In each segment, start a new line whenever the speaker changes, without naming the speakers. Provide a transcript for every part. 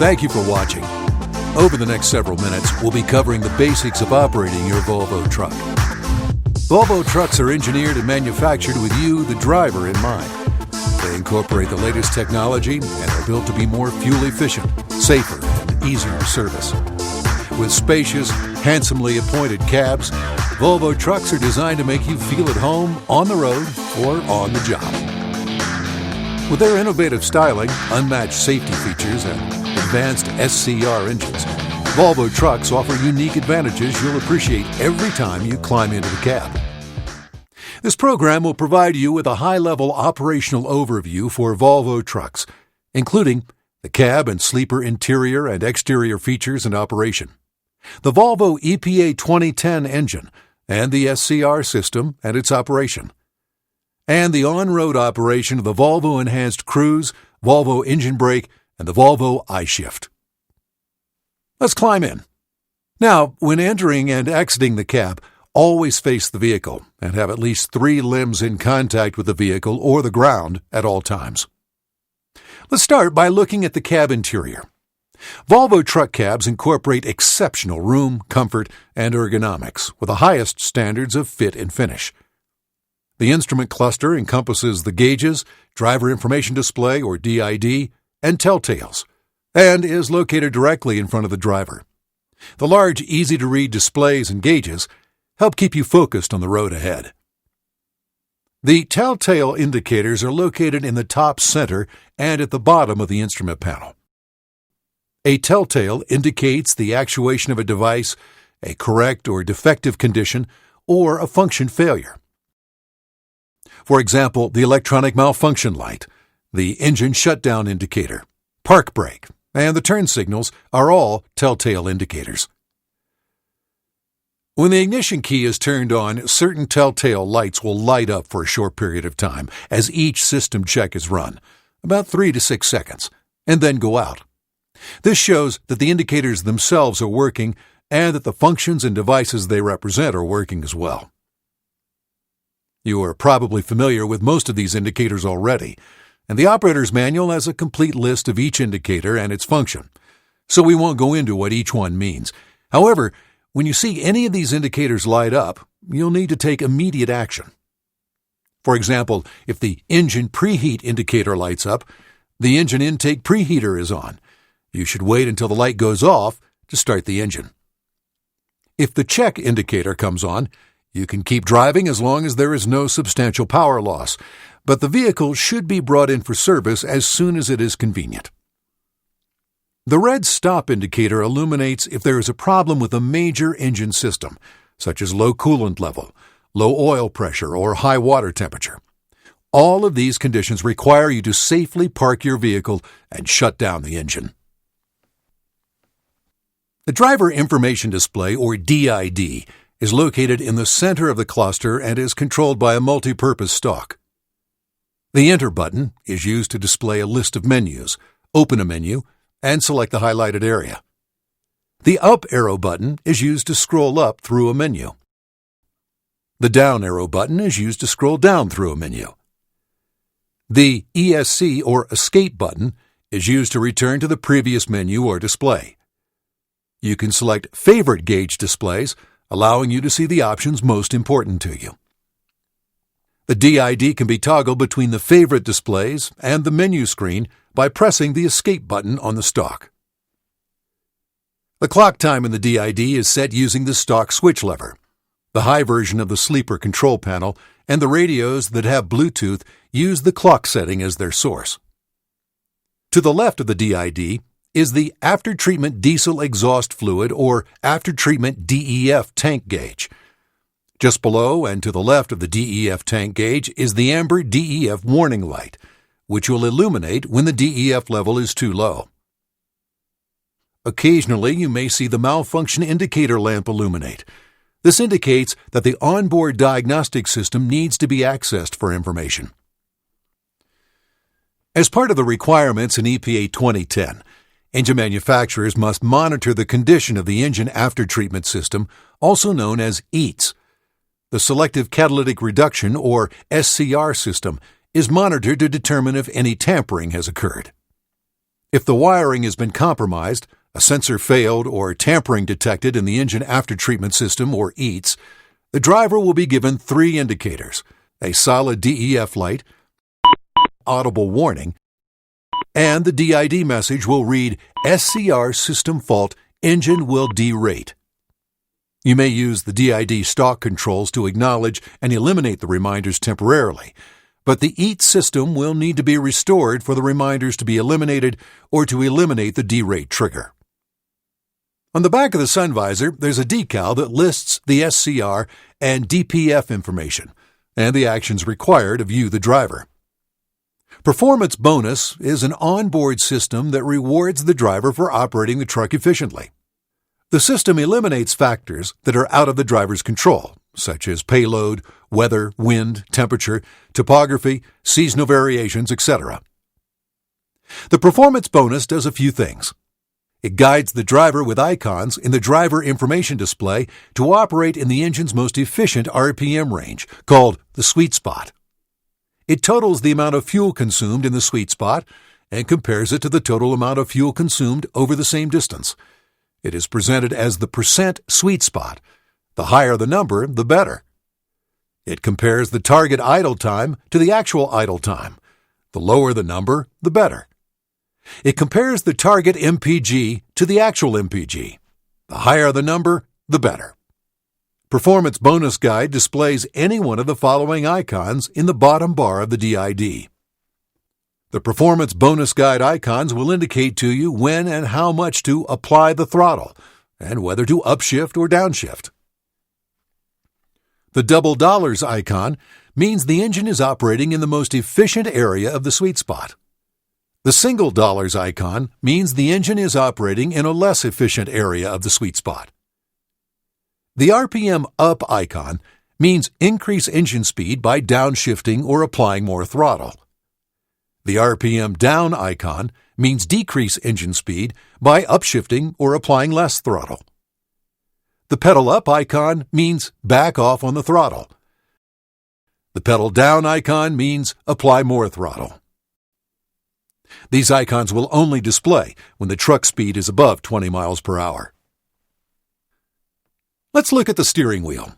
Thank you for watching. Over the next several minutes, we'll be covering the basics of operating your Volvo truck. Volvo trucks are engineered and manufactured with you, the driver, in mind. They incorporate the latest technology and are built to be more fuel efficient, safer, and easier to service. With spacious, handsomely appointed cabs, Volvo trucks are designed to make you feel at home on the road or on the job. With their innovative styling, unmatched safety features, and advanced SCR engines, Volvo trucks offer unique advantages you'll appreciate every time you climb into the cab. This program will provide you with a high-level operational overview for Volvo trucks, including the cab and sleeper interior and exterior features and operation, the Volvo EPA 2010 engine and the SCR system and its operation, and the on-road operation of the Volvo Enhanced Cruise, Volvo Engine Brake, and the Volvo iShift. Let's climb in. Now, when entering and exiting the cab, always face the vehicle and have at least 3 limbs in contact with the vehicle or the ground at all times. Let's start by looking at the cab interior. Volvo truck cabs incorporate exceptional room, comfort, and ergonomics with the highest standards of fit and finish. The instrument cluster encompasses the gauges, driver information display or DID, and telltales, and is located directly in front of the driver. The large, easy-to-read displays and gauges help keep you focused on the road ahead. The telltale indicators are located in the top center and at the bottom of the instrument panel. A telltale indicates the actuation of a device, a correct or defective condition, or a function failure. For example, the electronic malfunction light, the engine shutdown indicator, park brake, and the turn signals are all telltale indicators. When the ignition key is turned on, certain telltale lights will light up for a short period of time as each system check is run, about 3 to 6 seconds, and then go out. This shows that the indicators themselves are working and that the functions and devices they represent are working as well. You are probably familiar with most of these indicators already, and the operator's manual has a complete list of each indicator and its function, so we won't go into what each one means. However, when you see any of these indicators light up, you'll need to take immediate action. For example, if the engine preheat indicator lights up, the engine intake preheater is on. You should wait until the light goes off to start the engine. If the check indicator comes on, you can keep driving as long as there is no substantial power loss, but the vehicle should be brought in for service as soon as it is convenient. The red stop indicator illuminates if there is a problem with a major engine system, such as low coolant level, low oil pressure, or high water temperature. All of these conditions require you to safely park your vehicle and shut down the engine. The driver information display, or DID, is located in the center of the cluster and is controlled by a multi-purpose stalk. The Enter button is used to display a list of menus, open a menu, and select the highlighted area. The Up arrow button is used to scroll up through a menu. The Down arrow button is used to scroll down through a menu. The ESC, or Escape button, is used to return to the previous menu or display. You can select Favorite Gauge displays, allowing you to see the options most important to you. The DID can be toggled between the favorite displays and the menu screen by pressing the Escape button on the stalk. The clock time in the DID is set using the stalk switch lever. The high version of the sleeper control panel and the radios that have Bluetooth use the clock setting as their source. To the left of the DID is the After-Treatment Diesel Exhaust Fluid, or After-Treatment DEF tank gauge. Just below and to the left of the DEF tank gauge is the amber DEF warning light, which will illuminate when the DEF level is too low. Occasionally, you may see the malfunction indicator lamp illuminate. This indicates that the onboard diagnostic system needs to be accessed for information. As part of the requirements in EPA 2010, engine manufacturers must monitor the condition of the engine after-treatment system, also known as EATS. The Selective Catalytic Reduction, or SCR system, is monitored to determine if any tampering has occurred. If the wiring has been compromised, a sensor failed, or tampering detected in the engine aftertreatment system, or EATS, the driver will be given 3 indicators: a solid DEF light, audible warning, and the DID message will read SCR system fault, engine will derate. You may use the DID stalk controls to acknowledge and eliminate the reminders temporarily, but the EAT system will need to be restored for the reminders to be eliminated or to eliminate the derate trigger. On the back of the sun visor, there's a decal that lists the SCR and DPF information and the actions required of you, the driver. Performance Bonus is an onboard system that rewards the driver for operating the truck efficiently. The system eliminates factors that are out of the driver's control, such as payload, weather, wind, temperature, topography, seasonal variations, etc. The Performance Bonus does a few things. It guides the driver with icons in the driver information display to operate in the engine's most efficient RPM range, called the sweet spot. It totals the amount of fuel consumed in the sweet spot and compares it to the total amount of fuel consumed over the same distance. It is presented as the percent sweet spot. The higher the number, the better. It compares the target idle time to the actual idle time. The lower the number, the better. It compares the target MPG to the actual MPG. The higher the number, the better. Performance Bonus Guide displays any one of the following icons in the bottom bar of the DID. The Performance Bonus Guide icons will indicate to you when and how much to apply the throttle and whether to upshift or downshift. The double dollars icon means the engine is operating in the most efficient area of the sweet spot. The single dollars icon means the engine is operating in a less efficient area of the sweet spot. The RPM up icon means increase engine speed by downshifting or applying more throttle. The RPM down icon means decrease engine speed by upshifting or applying less throttle. The pedal up icon means back off on the throttle. The pedal down icon means apply more throttle. These icons will only display when the truck speed is above 20 miles per hour. Let's look at the steering wheel.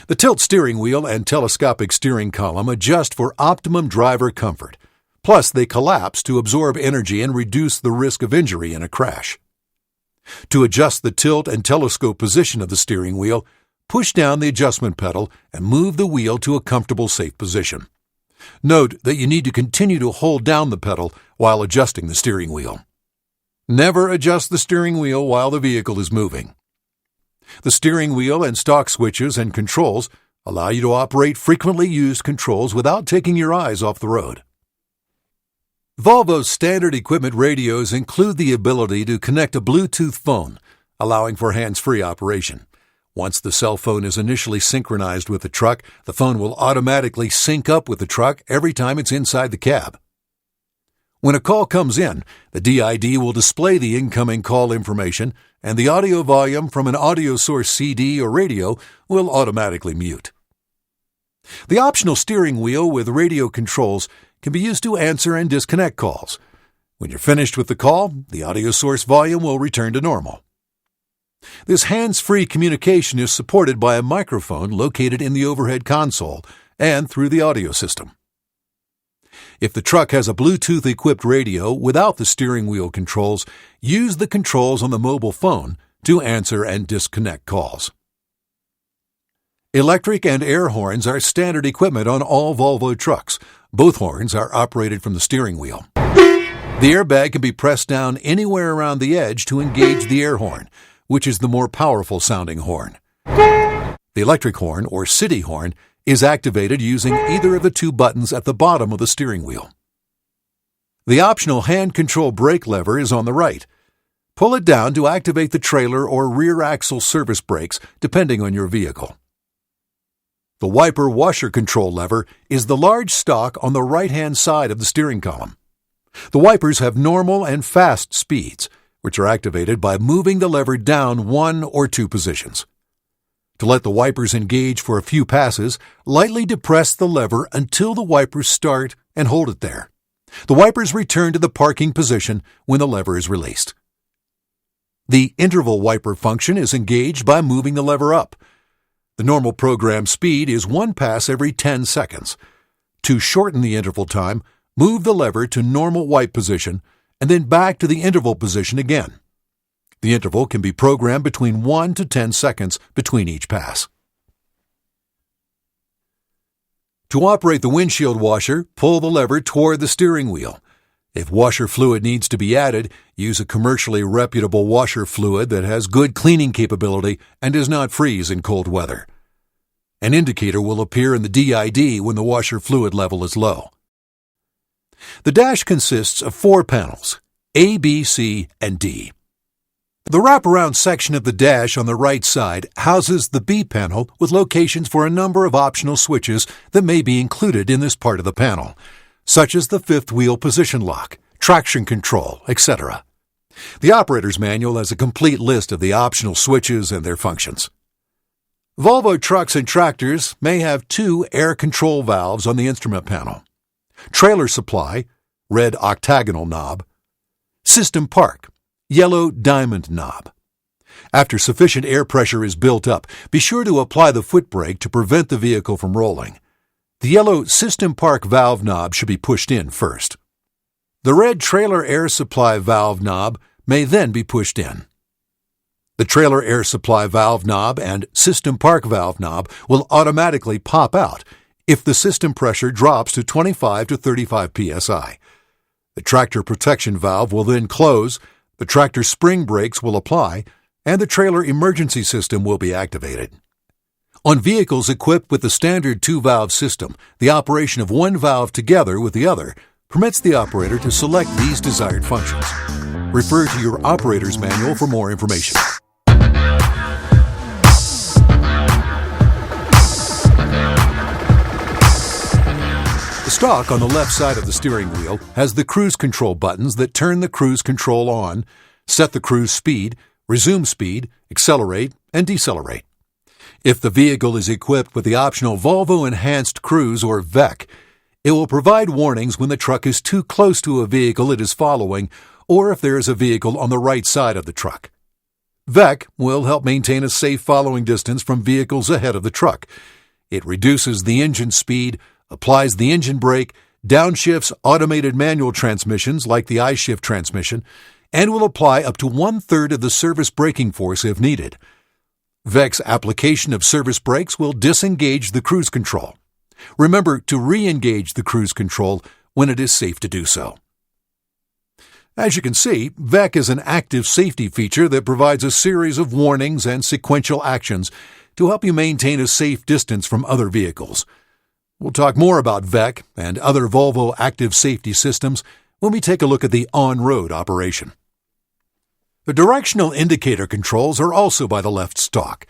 The tilt steering wheel and telescopic steering column adjust for optimum driver comfort. Plus, they collapse to absorb energy and reduce the risk of injury in a crash. To adjust the tilt and telescope position of the steering wheel, push down the adjustment pedal and move the wheel to a comfortable, safe position. Note that you need to continue to hold down the pedal while adjusting the steering wheel. Never adjust the steering wheel while the vehicle is moving. The steering wheel and stalk switches and controls allow you to operate frequently used controls without taking your eyes off the road. Volvo's standard equipment radios include the ability to connect a Bluetooth phone, allowing for hands-free operation. Once the cell phone is initially synchronized with the truck, the phone will automatically sync up with the truck every time it's inside the cab. When a call comes in, the DID will display the incoming call information, and the audio volume from an audio source CD or radio will automatically mute. The optional steering wheel with radio controls can be used to answer and disconnect calls. When you're finished with the call, the audio source volume will return to normal. This hands-free communication is supported by a microphone located in the overhead console and through the audio system. If the truck has a Bluetooth-equipped radio without the steering wheel controls, use the controls on the mobile phone to answer and disconnect calls. Electric and air horns are standard equipment on all Volvo trucks. Both horns are operated from the steering wheel. The airbag can be pressed down anywhere around the edge to engage the air horn, which is the more powerful sounding horn. The electric horn, or city horn, is activated using either of the 2 buttons at the bottom of the steering wheel. The optional hand control brake lever is on the right. Pull it down to activate the trailer or rear axle service brakes, depending on your vehicle. The wiper washer control lever is the large stalk on the right-hand side of the steering column. The wipers have normal and fast speeds, which are activated by moving the lever down 1 or 2 positions. To let the wipers engage for a few passes, lightly depress the lever until the wipers start and hold it there. The wipers return to the parking position when the lever is released. The interval wiper function is engaged by moving the lever up. The normal program speed is 1 pass every 10 seconds. To shorten the interval time, move the lever to normal wipe position and then back to the interval position again. The interval can be programmed between 1 to 10 seconds between each pass. To operate the windshield washer, pull the lever toward the steering wheel. If washer fluid needs to be added, use a commercially reputable washer fluid that has good cleaning capability and does not freeze in cold weather. An indicator will appear in the DID when the washer fluid level is low. The dash consists of 4 panels, A, B, C, and D. The wraparound section of the dash on the right side houses the B panel with locations for a number of optional switches that may be included in this part of the panel, such as the fifth wheel position lock, traction control, etc. The operator's manual has a complete list of the optional switches and their functions. Volvo trucks and tractors may have 2 air control valves on the instrument panel. Trailer supply, red octagonal knob. System park, yellow diamond knob. After sufficient air pressure is built up, be sure to apply the foot brake to prevent the vehicle from rolling. The yellow system park valve knob should be pushed in first. The red trailer air supply valve knob may then be pushed in. The trailer air supply valve knob and system park valve knob will automatically pop out if the system pressure drops to 25 to 35 psi. The tractor protection valve will then close, the tractor spring brakes will apply, and the trailer emergency system will be activated. On vehicles equipped with the standard 2-valve system, the operation of one valve together with the other permits the operator to select these desired functions. Refer to your operator's manual for more information. The stalk on the left side of the steering wheel has the cruise control buttons that turn the cruise control on, set the cruise speed, resume speed, accelerate, and decelerate. If the vehicle is equipped with the optional Volvo Enhanced Cruise or VEC, it will provide warnings when the truck is too close to a vehicle it is following or if there is a vehicle on the right side of the truck. VEC will help maintain a safe following distance from vehicles ahead of the truck. It reduces the engine speed, applies the engine brake, downshifts automated manual transmissions like the I-Shift transmission, and will apply up to 1/3 of the service braking force if needed. VEC's application of service brakes will disengage the cruise control. Remember to re-engage the cruise control when it is safe to do so. As you can see, VEC is an active safety feature that provides a series of warnings and sequential actions to help you maintain a safe distance from other vehicles. We'll talk more about VEC and other Volvo active safety systems when we take a look at the on-road operation. The directional indicator controls are also by the left stalk.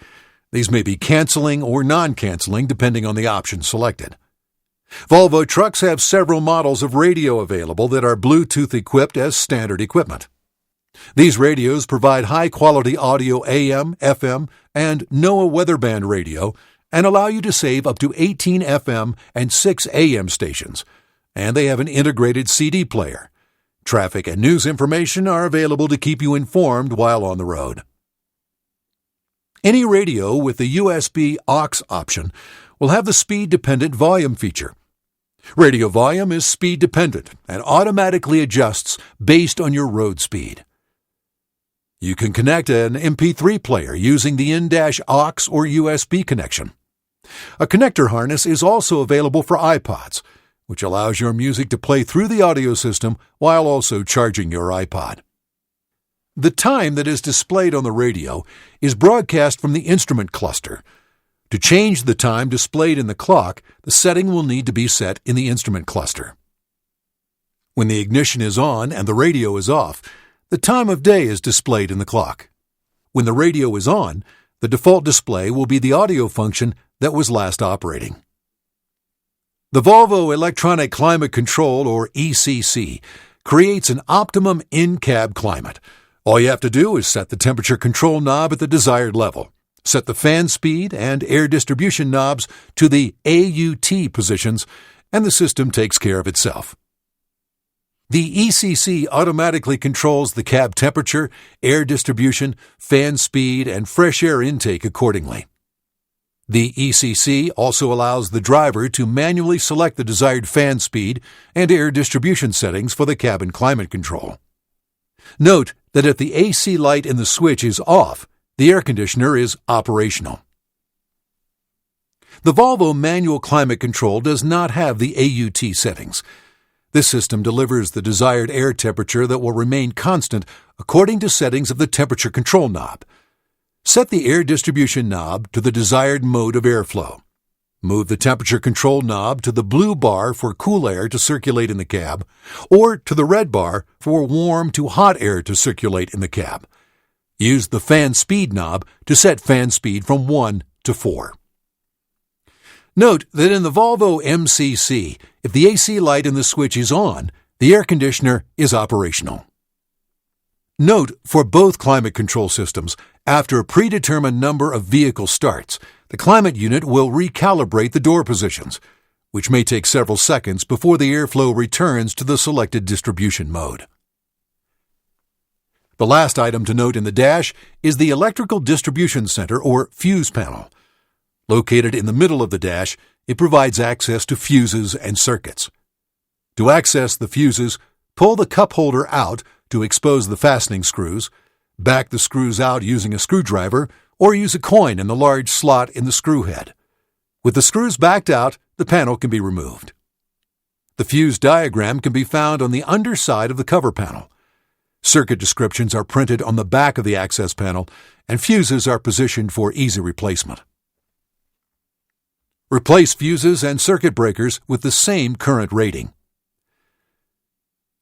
These may be canceling or non-canceling depending on the option selected. Volvo trucks have several models of radio available that are Bluetooth equipped as standard equipment. These radios provide high-quality audio AM, FM, and NOAA weatherband radio and allow you to save up to 18 FM and 6 AM stations, and they have an integrated CD player. Traffic and news information are available to keep you informed while on the road. Any radio with the USB aux option will have the speed-dependent volume feature. Radio volume is speed-dependent and automatically adjusts based on your road speed. You can connect an MP3 player using the in-aux or USB connection. A connector harness is also available for iPods, which allows your music to play through the audio system while also charging your iPod. The time that is displayed on the radio is broadcast from the instrument cluster. To change the time displayed in the clock, the setting will need to be set in the instrument cluster. When the ignition is on and the radio is off, the time of day is displayed in the clock. When the radio is on, the default display will be the audio function that was last operating. The Volvo Electronic Climate Control, or ECC, creates an optimum in-cab climate. All you have to do is set the temperature control knob at the desired level, set the fan speed and air distribution knobs to the AUT positions, and the system takes care of itself. The ECC automatically controls the cab temperature, air distribution, fan speed, and fresh air intake accordingly. The ECC also allows the driver to manually select the desired fan speed and air distribution settings for the cabin climate control. Note that if the AC light in the switch is off, the air conditioner is operational. The Volvo manual climate control does not have the AUT settings. This system delivers the desired air temperature that will remain constant according to settings of the temperature control knob. Set the air distribution knob to the desired mode of airflow. Move the temperature control knob to the blue bar for cool air to circulate in the cab, or to the red bar for warm to hot air to circulate in the cab. Use the fan speed knob to set fan speed from 1 to 4. Note that in the Volvo MCC, if the AC light in the switch is on, the air conditioner is operational. Note for both climate control systems, after a predetermined number of vehicle starts, the climate unit will recalibrate the door positions, which may take several seconds before the airflow returns to the selected distribution mode. The last item to note in the dash is the electrical distribution center or fuse panel. Located in the middle of the dash, it provides access to fuses and circuits. To access the fuses, pull the cup holder out to expose the fastening screws, back the screws out using a screwdriver, or use a coin in the large slot in the screw head. With the screws backed out, the panel can be removed. The fuse diagram can be found on the underside of the cover panel. Circuit descriptions are printed on the back of the access panel, and fuses are positioned for easy replacement. Replace fuses and circuit breakers with the same current rating.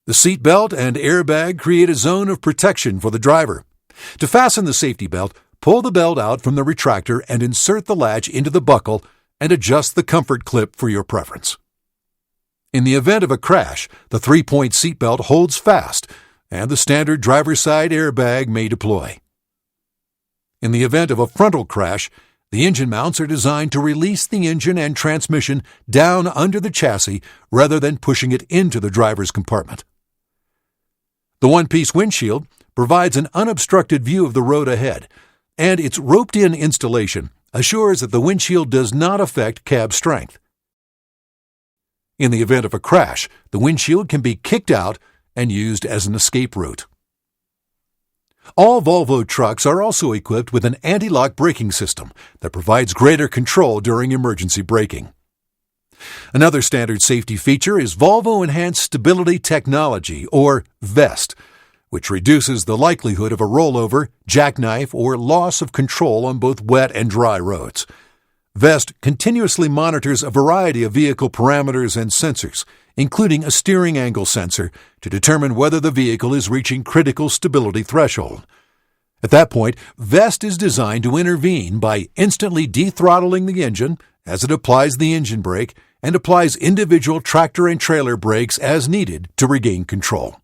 The seat belt and airbag create a zone of protection for the driver. To fasten the safety belt, pull the belt out from the retractor and insert the latch into the buckle and adjust the comfort clip for your preference. In the event of a crash, the 3-point seat belt holds fast and the standard driver's side airbag may deploy. In the event of a frontal crash, the engine mounts are designed to release the engine and transmission down under the chassis rather than pushing it into the driver's compartment. The one-piece windshield provides an unobstructed view of the road ahead, and its roped-in installation assures that the windshield does not affect cab strength. In the event of a crash, the windshield can be kicked out and used as an escape route. All Volvo trucks are also equipped with an anti-lock braking system that provides greater control during emergency braking. Another standard safety feature is Volvo Enhanced Stability Technology, or VEST, which reduces the likelihood of a rollover, jackknife, or loss of control on both wet and dry roads. VEST continuously monitors a variety of vehicle parameters and sensors, including a steering angle sensor, to determine whether the vehicle is reaching critical stability threshold. At that point, VEST is designed to intervene by instantly de-throttling the engine as it applies the engine brake and applies individual tractor and trailer brakes as needed to regain control.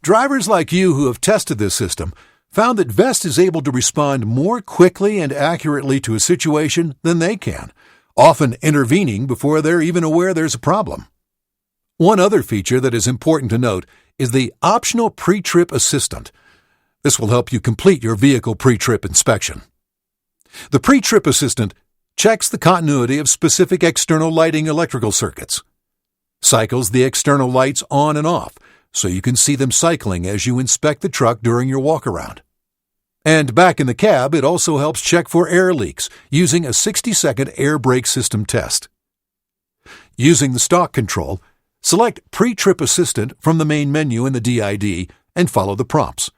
Drivers like you who have tested this system found that VEST is able to respond more quickly and accurately to a situation than they can, often intervening before they're even aware there's a problem. One other feature that is important to note is the optional pre-trip assistant. This will help you complete your vehicle pre-trip inspection. The pre-trip assistant checks the continuity of specific external lighting electrical circuits, cycles the external lights on and off so you can see them cycling as you inspect the truck during your walk-around. And back in the cab, it also helps check for air leaks using a 60-second air brake system test. Using the stock control, select Pre-Trip Assistant from the main menu in the DID and follow the prompts.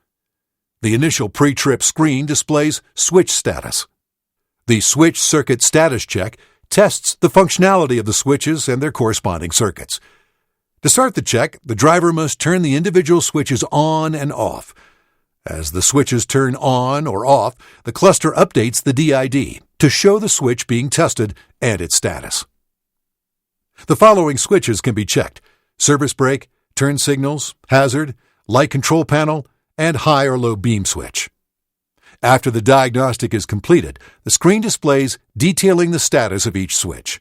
The initial pre-trip screen displays switch status. The Switch Circuit Status Check tests the functionality of the switches and their corresponding circuits. To start the check, the driver must turn the individual switches on and off. As the switches turn on or off, the cluster updates the DID to show the switch being tested and its status. The following switches can be checked: service brake, turn signals, hazard, light control panel, and high or low beam switch. After the diagnostic is completed, the screen displays detailing the status of each switch.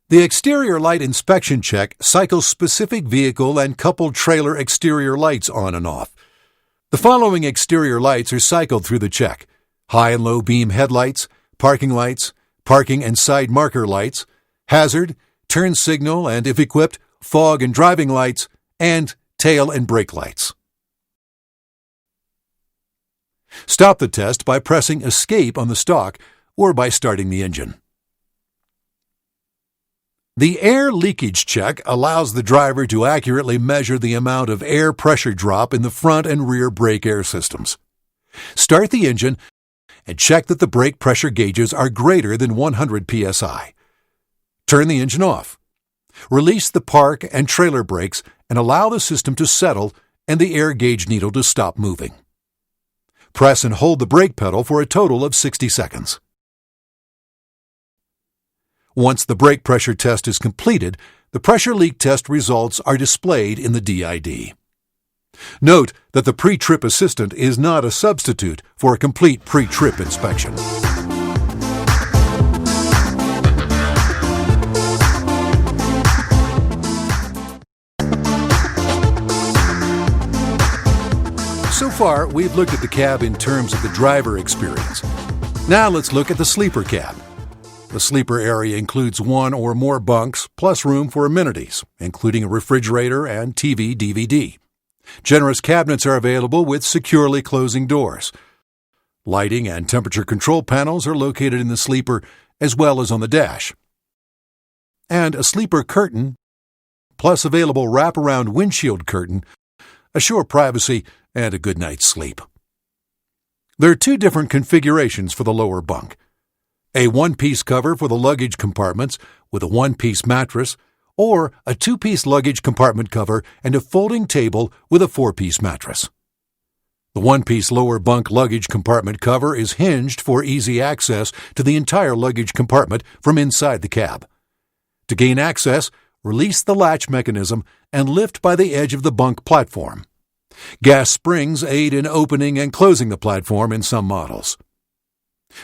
The exterior light inspection check cycles specific vehicle and coupled trailer exterior lights on and off. The following exterior lights are cycled through the check: high and low beam headlights, parking and side marker lights, hazard, turn signal and, if equipped, fog and driving lights, and tail and brake lights. Stop the test by pressing Escape on the stalk or by starting the engine. The air leakage check allows the driver to accurately measure the amount of air pressure drop in the front and rear brake air systems. Start the engine and check that the brake pressure gauges are greater than 100 psi. Turn the engine off. Release the park and trailer brakes and allow the system to settle and the air gauge needle to stop moving. Press and hold the brake pedal for a total of 60 seconds. Once the brake pressure test is completed, the pressure leak test results are displayed in the DID. Note that the pre-trip assistant is not a substitute for a complete pre-trip inspection. So far, we've looked at the cab in terms of the driver experience. Now let's look at the sleeper cab. The sleeper area includes one or more bunks, plus room for amenities, including a refrigerator and TV/DVD. Generous cabinets are available with securely closing doors. Lighting and temperature control panels are located in the sleeper as well as on the dash. And a sleeper curtain, plus available wraparound windshield curtain, assure privacy and a good night's sleep. There are two different configurations for the lower bunk: a one-piece cover for the luggage compartments with a one-piece mattress, or a two-piece luggage compartment cover and a folding table with a four-piece mattress. The one-piece lower bunk luggage compartment cover is hinged for easy access to the entire luggage compartment from inside the cab. To gain access, release the latch mechanism and lift by the edge of the bunk platform. Gas springs aid in opening and closing the platform in some models.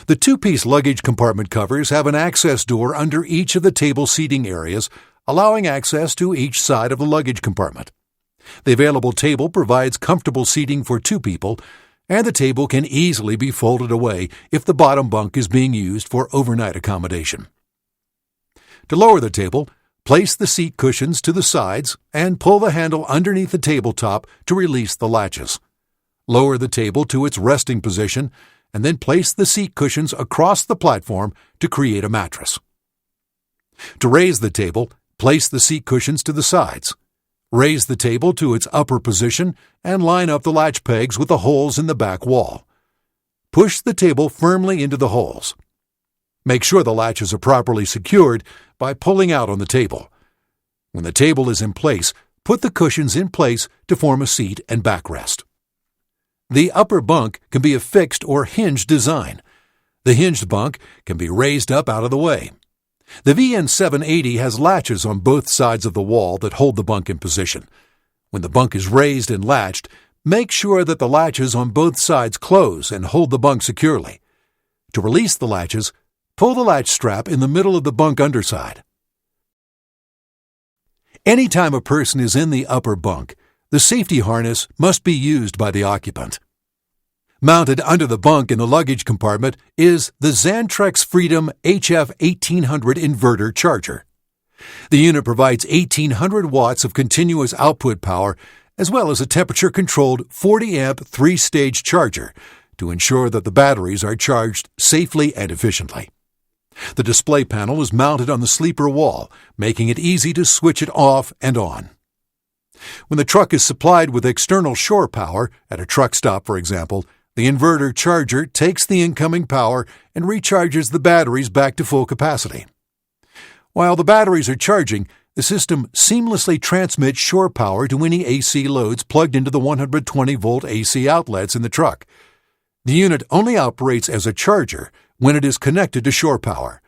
The two-piece luggage compartment covers have an access door under each of the table seating areas, allowing access to each side of the luggage compartment. The available table provides comfortable seating for two people, and the table can easily be folded away if the bottom bunk is being used for overnight accommodation. To lower the table, place the seat cushions to the sides and pull the handle underneath the tabletop to release the latches. Lower the table to its resting position and then place the seat cushions across the platform to create a mattress. To raise the table, place the seat cushions to the sides. Raise the table to its upper position and line up the latch pegs with the holes in the back wall. Push the table firmly into the holes. Make sure the latches are properly secured by pulling out on the table. When the table is in place, put the cushions in place to form a seat and backrest. The upper bunk can be a fixed or hinged design. The hinged bunk can be raised up out of the way. The VN780 has latches on both sides of the wall that hold the bunk in position. When the bunk is raised and latched, make sure that the latches on both sides close and hold the bunk securely. To release the latches, pull the latch strap in the middle of the bunk underside. Anytime a person is in the upper bunk, the safety harness must be used by the occupant. Mounted under the bunk in the luggage compartment is the Xantrex Freedom HF1800 inverter charger. The unit provides 1800 watts of continuous output power as well as a temperature-controlled 40-amp 3-stage charger to ensure that the batteries are charged safely and efficiently. The display panel is mounted on the sleeper wall, making it easy to switch it off and on. When the truck is supplied with external shore power, at a truck stop for example, the inverter charger takes the incoming power and recharges the batteries back to full capacity. While the batteries are charging, the system seamlessly transmits shore power to any AC loads plugged into the 120-volt AC outlets in the truck. The unit only operates as a charger when it is connected to shore power.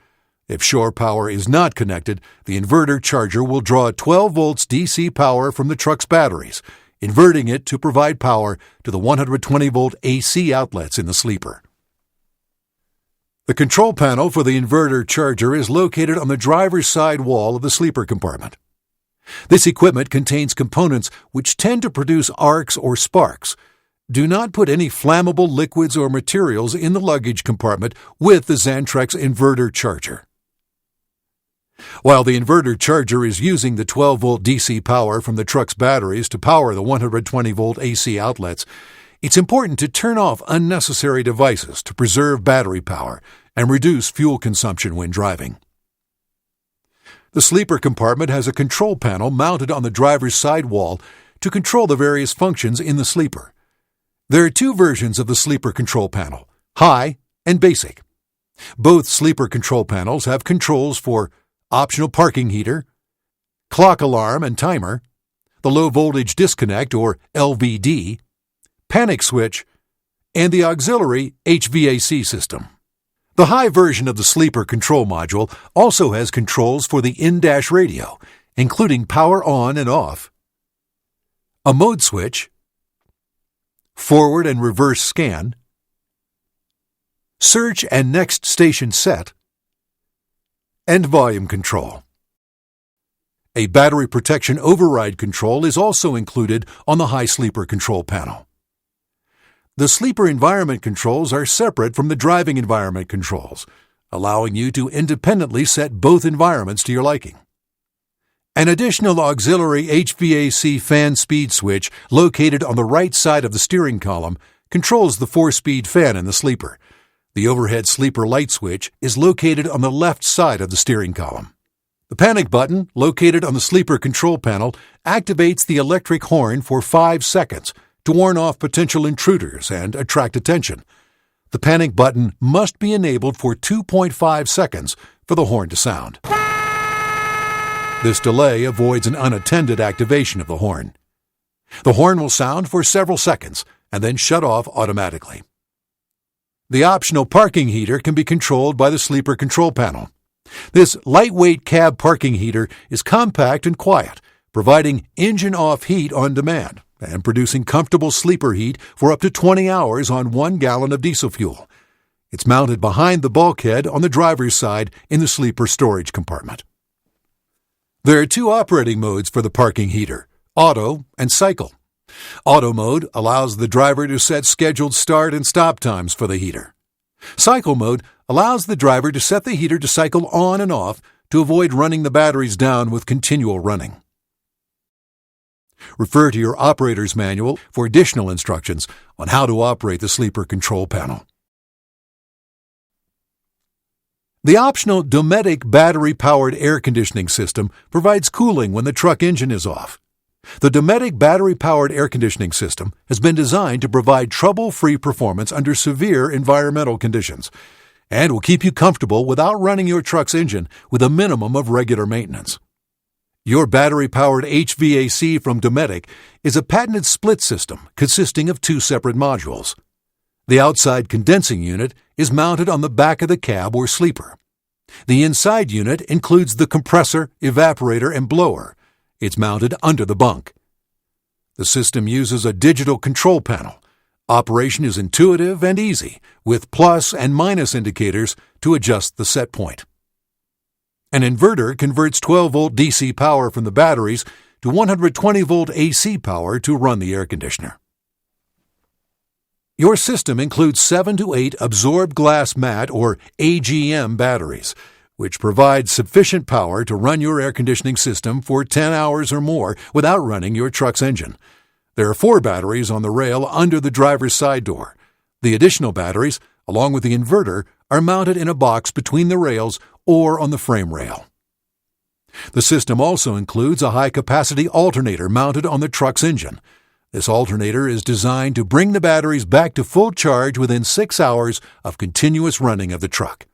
If shore power is not connected, the inverter charger will draw 12 volts DC power from the truck's batteries, inverting it to provide power to the 120-volt AC outlets in the sleeper. The control panel for the inverter charger is located on the driver's side wall of the sleeper compartment. This equipment contains components which tend to produce arcs or sparks. Do not put any flammable liquids or materials in the luggage compartment with the Xantrex inverter charger. While the inverter charger is using the 12-volt DC power from the truck's batteries to power the 120-volt AC outlets, it's important to turn off unnecessary devices to preserve battery power and reduce fuel consumption when driving. The sleeper compartment has a control panel mounted on the driver's side wall to control the various functions in the sleeper. There are two versions of the sleeper control panel, high and basic. Both sleeper control panels have controls for optional parking heater, clock alarm and timer, the low voltage disconnect or LVD, panic switch, and the auxiliary HVAC system. The high version of the sleeper control module also has controls for the in-dash radio, including power on and off, a mode switch, forward and reverse scan, search and next station set, and volume control. A battery protection override control is also included on the high sleeper control panel. The sleeper environment controls are separate from the driving environment controls, allowing you to independently set both environments to your liking. An additional auxiliary HVAC fan speed switch located on the right side of the steering column controls the 4-speed fan in the sleeper. The overhead sleeper light switch is located on the left side of the steering column. The panic button, located on the sleeper control panel, activates the electric horn for 5 seconds to warn off potential intruders and attract attention. The panic button must be enabled for 2.5 seconds for the horn to sound. This delay avoids an unattended activation of the horn. The horn will sound for several seconds and then shut off automatically. The optional parking heater can be controlled by the sleeper control panel. This lightweight cab parking heater is compact and quiet, providing engine-off heat on demand and producing comfortable sleeper heat for up to 20 hours on 1 gallon of diesel fuel. It's mounted behind the bulkhead on the driver's side in the sleeper storage compartment. There are 2 operating modes for the parking heater, auto and cycle. Auto mode allows the driver to set scheduled start and stop times for the heater. Cycle mode allows the driver to set the heater to cycle on and off to avoid running the batteries down with continual running. Refer to your operator's manual for additional instructions on how to operate the sleeper control panel. The optional Dometic battery-powered air conditioning system provides cooling when the truck engine is off. The Dometic battery-powered air conditioning system has been designed to provide trouble-free performance under severe environmental conditions and will keep you comfortable without running your truck's engine with a minimum of regular maintenance. Your battery-powered HVAC from Dometic is a patented split system consisting of 2 separate modules. The outside condensing unit is mounted on the back of the cab or sleeper. The inside unit includes the compressor, evaporator, and blower. It's mounted under the bunk. The system uses a digital control panel. Operation is intuitive and easy, with plus and minus indicators to adjust the set point. An inverter converts 12-volt DC power from the batteries to 120-volt AC power to run the air conditioner. Your system includes 7 to 8 absorbed glass mat or AGM batteries, which provide sufficient power to run your air conditioning system for 10 hours or more without running your truck's engine. There are 4 batteries on the rail under the driver's side door. The additional batteries, along with the inverter, are mounted in a box between the rails or on the frame rail. The system also includes a high-capacity alternator mounted on the truck's engine. This alternator is designed to bring the batteries back to full charge within 6 hours of continuous running of the truck.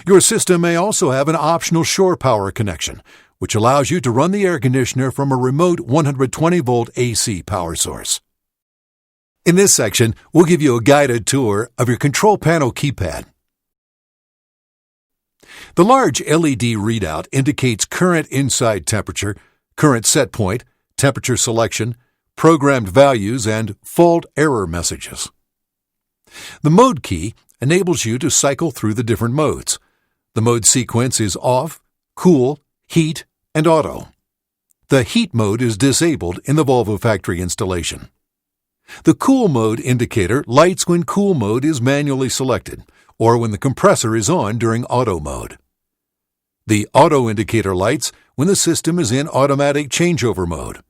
Your system may also have an optional shore power connection, which allows you to run the air conditioner from a remote 120-volt AC power source. In this section, we'll give you a guided tour of your control panel keypad. The large LED readout indicates current inside temperature, current set point, temperature selection, programmed values, and fault error messages. The mode key enables you to cycle through the different modes. The mode sequence is off, cool, heat, and auto. The heat mode is disabled in the Volvo factory installation. The cool mode indicator lights when cool mode is manually selected or when the compressor is on during auto mode. The auto indicator lights when the system is in automatic changeover mode.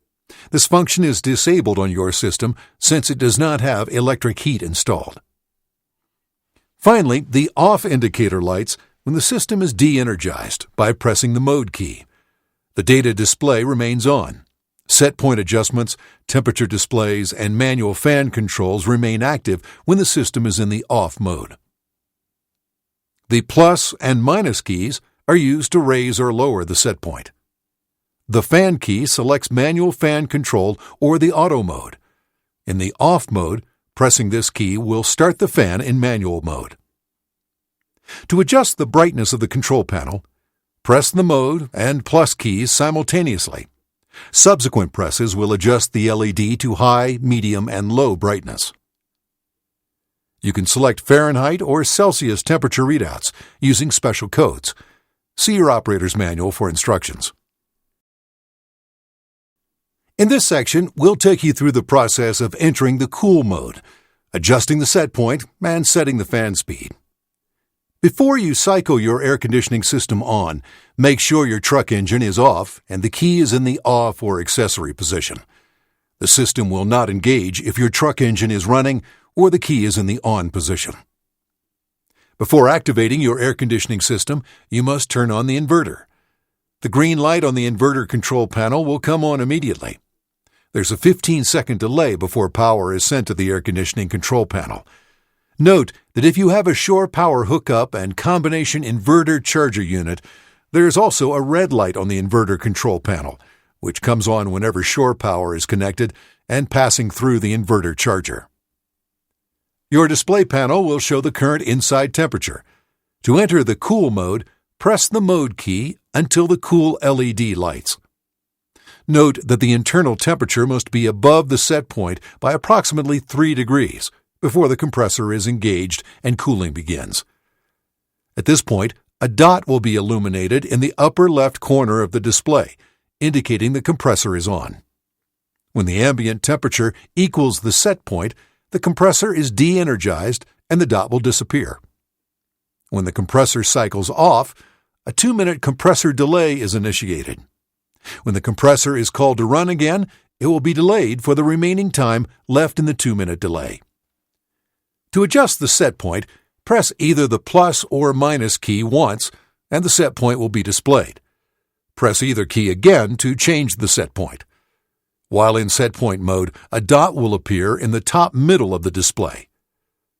This function is disabled on your system since it does not have electric heat installed. Finally, the off indicator lights when the system is de-energized by pressing the mode key. The data display remains on. Set point adjustments, temperature displays, and manual fan controls remain active when the system is in the off mode. The plus and minus keys are used to raise or lower the set point. The fan key selects manual fan control or the auto mode. In the off mode, pressing this key will start the fan in manual mode. To adjust the brightness of the control panel, press the mode and plus keys simultaneously. Subsequent presses will adjust the LED to high, medium, and low brightness. You can select Fahrenheit or Celsius temperature readouts using special codes. See your operator's manual for instructions. In this section, we'll take you through the process of entering the cool mode, adjusting the set point, and setting the fan speed. Before you cycle your air conditioning system on, make sure your truck engine is off and the key is in the off or accessory position. The system will not engage if your truck engine is running or the key is in the on position. Before activating your air conditioning system, you must turn on the inverter. The green light on the inverter control panel will come on immediately. There's a 15-second delay before power is sent to the air conditioning control panel. Note that if you have a shore power hookup and combination inverter charger unit, there is also a red light on the inverter control panel, which comes on whenever shore power is connected and passing through the inverter charger. Your display panel will show the current inside temperature. To enter the cool mode, press the mode key until the cool LED lights. Note that the internal temperature must be above the set point by approximately 3 degrees before the compressor is engaged and cooling begins. At this point, a dot will be illuminated in the upper left corner of the display, indicating the compressor is on. When the ambient temperature equals the set point, the compressor is de-energized and the dot will disappear. When the compressor cycles off, a 2-minute compressor delay is initiated. When the compressor is called to run again, it will be delayed for the remaining time left in the 2-minute delay. To adjust the set point, press either the plus or minus key once, and the set point will be displayed. Press either key again to change the set point. While in set point mode, a dot will appear in the top middle of the display.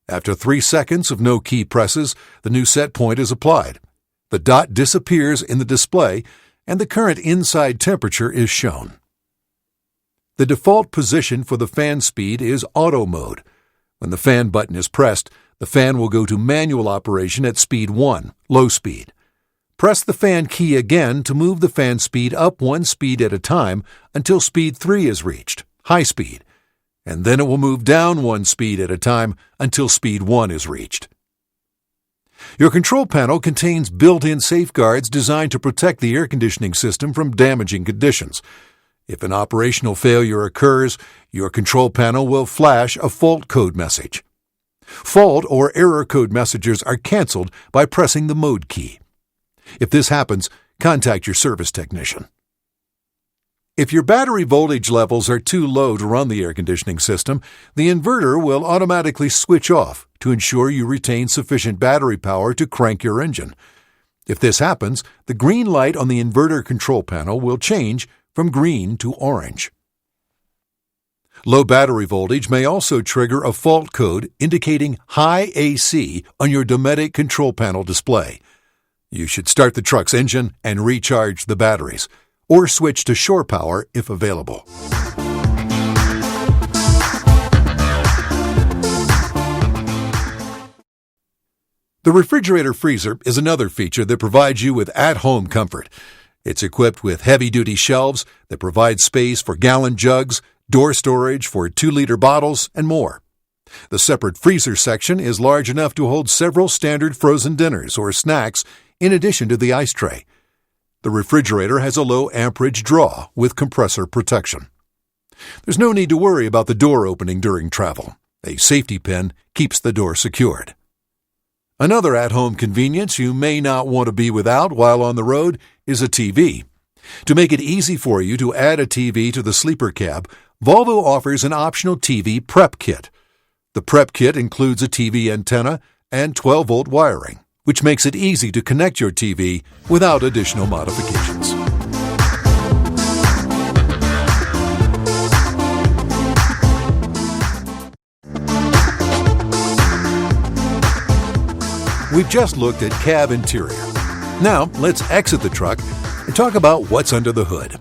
After 3 seconds of no key presses, the new set point is applied. The dot disappears in the display, and the current inside temperature is shown. The default position for the fan speed is auto mode. When the fan button is pressed, the fan will go to manual operation at speed 1, low speed. Press the fan key again to move the fan speed up 1 speed at a time until speed 3 is reached, high speed, and then it will move down 1 speed at a time until speed 1 is reached. Your control panel contains built-in safeguards designed to protect the air conditioning system from damaging conditions. If an operational failure occurs, your control panel will flash a fault code message. Fault or error code messages are canceled by pressing the mode key. If this happens, contact your service technician. If your battery voltage levels are too low to run the air conditioning system, the inverter will automatically switch off to ensure you retain sufficient battery power to crank your engine. If this happens, the green light on the inverter control panel will change from green to orange. Low battery voltage may also trigger a fault code indicating high AC on your Dometic control panel display. You should start the truck's engine and recharge the batteries, or switch to shore power if available. The refrigerator freezer is another feature that provides you with at-home comfort. It's equipped with heavy-duty shelves that provide space for gallon jugs, door storage for 2-liter bottles, and more. The separate freezer section is large enough to hold several standard frozen dinners or snacks in addition to the ice tray. The refrigerator has a low amperage draw with compressor protection. There's no need to worry about the door opening during travel. A safety pin keeps the door secured. Another at-home convenience you may not want to be without while on the road is a TV. To make it easy for you to add a TV to the sleeper cab, Volvo offers an optional TV prep kit. The prep kit includes a TV antenna and 12-volt wiring, which makes it easy to connect your TV without additional modifications. We've just looked at cab interior. Now, let's exit the truck and talk about what's under the hood.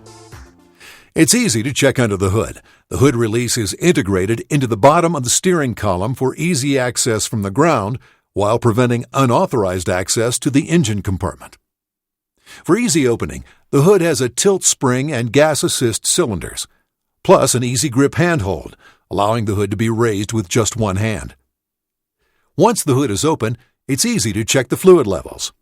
It's easy to check under the hood. The hood release is integrated into the bottom of the steering column for easy access from the ground while preventing unauthorized access to the engine compartment. For easy opening, the hood has a tilt spring and gas assist cylinders, plus an easy grip handhold, allowing the hood to be raised with just one hand. Once the hood is open, it's easy to check the fluid levels.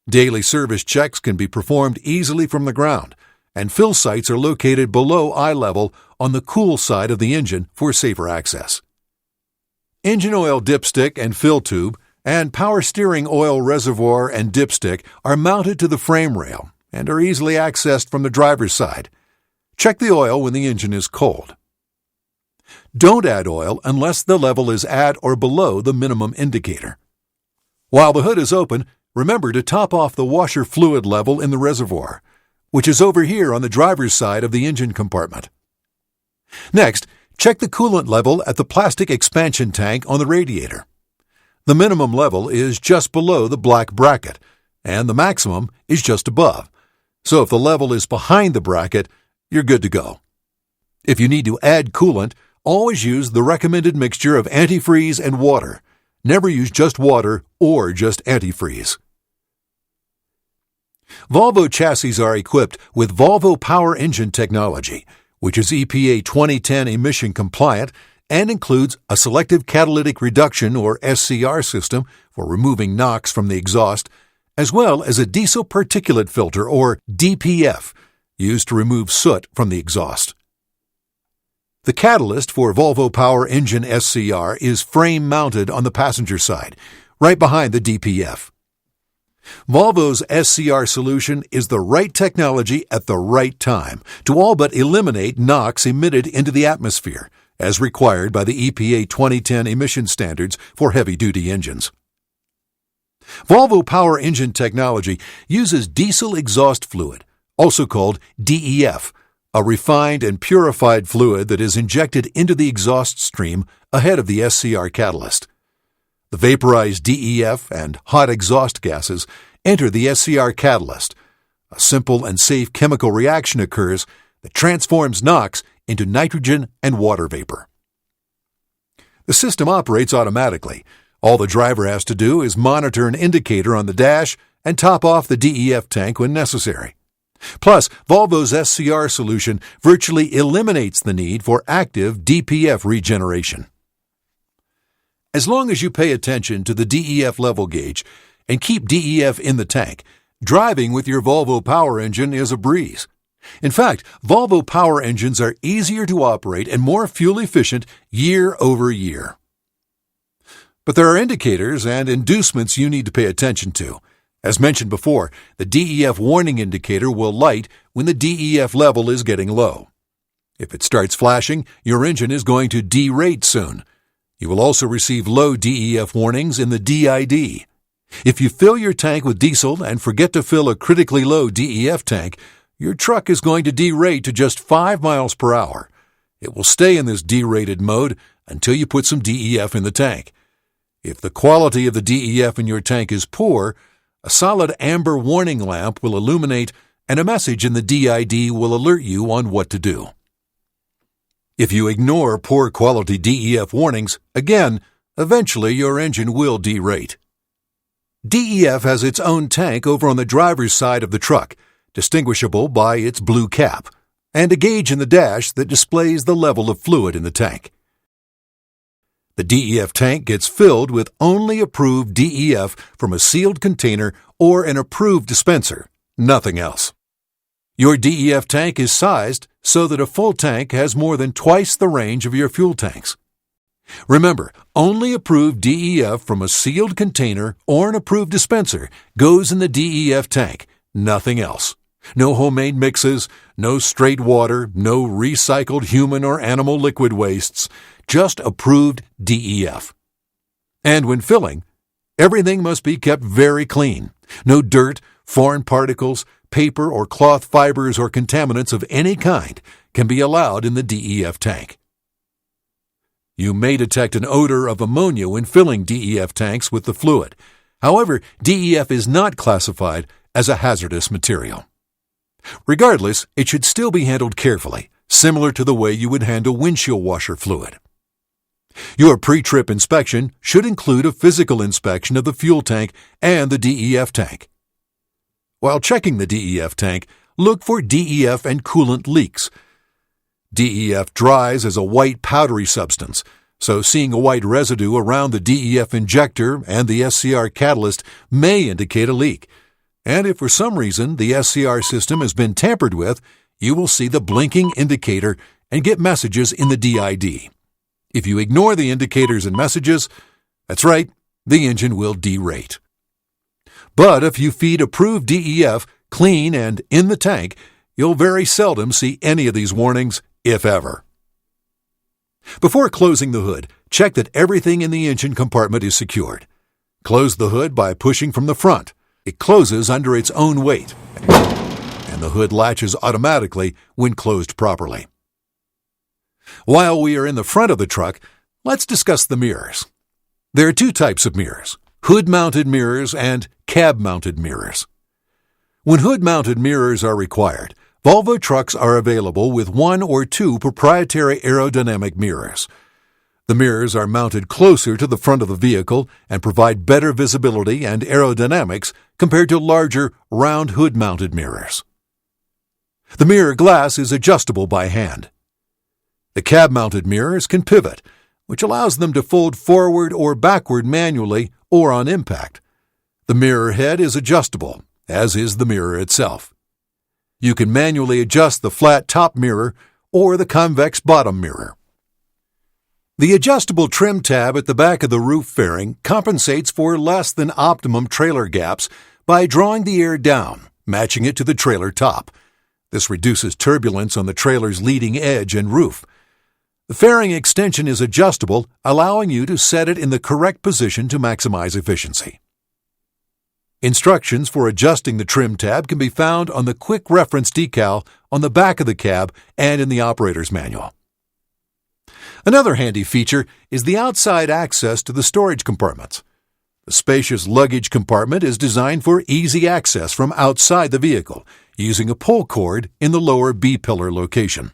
Daily service checks can be performed easily from the ground, and fill sites are located below eye level on the cool side of the engine for safer access. Engine oil dipstick and fill tube and power steering oil reservoir and dipstick are mounted to the frame rail and are easily accessed from the driver's side. Check the oil when the engine is cold. Don't add oil unless the level is at or below the minimum indicator. While the hood is open, remember to top off the washer fluid level in the reservoir, which is over here on the driver's side of the engine compartment. Next, check the coolant level at the plastic expansion tank on the radiator. The minimum level is just below the black bracket, and the maximum is just above. So if the level is behind the bracket, you're good to go. If you need to add coolant, always use the recommended mixture of antifreeze and water. Never use just water or just antifreeze. Volvo chassis are equipped with Volvo Power Engine technology, which is EPA 2010 emission compliant and includes a selective catalytic reduction or SCR system for removing NOx from the exhaust, as well as a diesel particulate filter or DPF used to remove soot from the exhaust. The catalyst for Volvo Power Engine SCR is frame-mounted on the passenger side, right behind the DPF. Volvo's SCR solution is the right technology at the right time to all but eliminate NOx emitted into the atmosphere, as required by the EPA 2010 emission standards for heavy-duty engines. Volvo Power Engine technology uses diesel exhaust fluid, also called DEF, a refined and purified fluid that is injected into the exhaust stream ahead of the SCR catalyst. The vaporized DEF and hot exhaust gases enter the SCR catalyst. A simple and safe chemical reaction occurs that transforms NOx into nitrogen and water vapor. The system operates automatically. All the driver has to do is monitor an indicator on the dash and top off the DEF tank when necessary. Plus, Volvo's SCR solution virtually eliminates the need for active DPF regeneration. As long as you pay attention to the DEF level gauge and keep DEF in the tank, driving with your Volvo Power Engine is a breeze. In fact, Volvo Power Engines are easier to operate and more fuel efficient year over year. But there are indicators and inducements you need to pay attention to. As mentioned before, the DEF warning indicator will light when the DEF level is getting low. If it starts flashing, your engine is going to derate soon. You will also receive low DEF warnings in the DID. If you fill your tank with diesel and forget to fill a critically low DEF tank, your truck is going to derate to just 5 miles per hour. It will stay in this derated mode until you put some DEF in the tank. If the quality of the DEF in your tank is poor, a solid amber warning lamp will illuminate and a message in the DID will alert you on what to do. If you ignore poor quality DEF warnings, again, eventually your engine will derate. DEF has its own tank over on the driver's side of the truck, distinguishable by its blue cap, and a gauge in the dash that displays the level of fluid in the tank. The DEF tank gets filled with only approved DEF from a sealed container or an approved dispenser, nothing else. Your DEF tank is sized so that a full tank has more than twice the range of your fuel tanks. Remember, only approved DEF from a sealed container or an approved dispenser goes in the DEF tank, nothing else. No homemade mixes, no straight water, no recycled human or animal liquid wastes, just approved DEF. And when filling, everything must be kept very clean. No dirt, foreign particles, paper or cloth fibers or contaminants of any kind can be allowed in the DEF tank. You may detect an odor of ammonia when filling DEF tanks with the fluid. However, DEF is not classified as a hazardous material. Regardless, it should still be handled carefully, similar to the way you would handle windshield washer fluid. Your pre-trip inspection should include a physical inspection of the fuel tank and the DEF tank. While checking the DEF tank, look for DEF and coolant leaks. DEF dries as a white powdery substance, so seeing a white residue around the DEF injector and the SCR catalyst may indicate a leak. And if for some reason the SCR system has been tampered with, you will see the blinking indicator and get messages in the DID. If you ignore the indicators and messages, that's right, the engine will derate. But if you feed approved DEF clean and in the tank, you'll very seldom see any of these warnings, if ever. Before closing the hood, check that everything in the engine compartment is secured. Close the hood by pushing from the front. It closes under its own weight, and the hood latches automatically when closed properly. While we are in the front of the truck, let's discuss the mirrors. There are two types of mirrors: hood-mounted mirrors and cab-mounted mirrors. When hood-mounted mirrors are required, Volvo trucks are available with one or two proprietary aerodynamic mirrors. The mirrors are mounted closer to the front of the vehicle and provide better visibility and aerodynamics compared to larger, round hood-mounted mirrors. The mirror glass is adjustable by hand. The cab-mounted mirrors can pivot, which allows them to fold forward or backward manually or on impact. The mirror head is adjustable, as is the mirror itself. You can manually adjust the flat top mirror or the convex bottom mirror. The adjustable trim tab at the back of the roof fairing compensates for less than optimum trailer gaps by drawing the air down, matching it to the trailer top. This reduces turbulence on the trailer's leading edge and roof. The fairing extension is adjustable, allowing you to set it in the correct position to maximize efficiency. Instructions for adjusting the trim tab can be found on the quick reference decal on the back of the cab and in the operator's manual. Another handy feature is the outside access to the storage compartments. The spacious luggage compartment is designed for easy access from outside the vehicle, using a pull cord in the lower B-pillar location.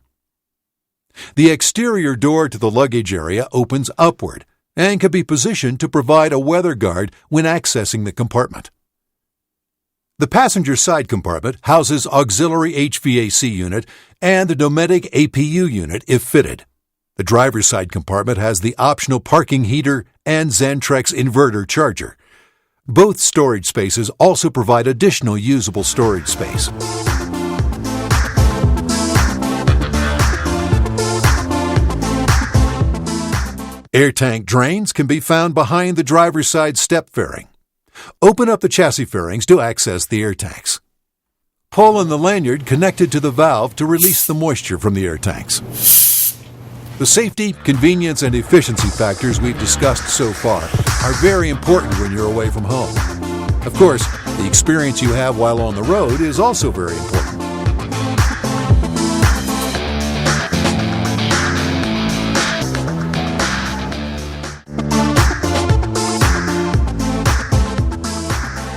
The exterior door to the luggage area opens upward and can be positioned to provide a weather guard when accessing the compartment. The passenger side compartment houses auxiliary HVAC unit and the Dometic APU unit if fitted. The driver's side compartment has the optional parking heater and Xantrex inverter charger. Both storage spaces also provide additional usable storage space. Air tank drains can be found behind the driver's side step fairing. Open up the chassis fairings to access the air tanks. Pull on the lanyard connected to the valve to release the moisture from the air tanks. The safety, convenience, and efficiency factors we've discussed so far are very important when you're away from home. Of course, the experience you have while on the road is also very important.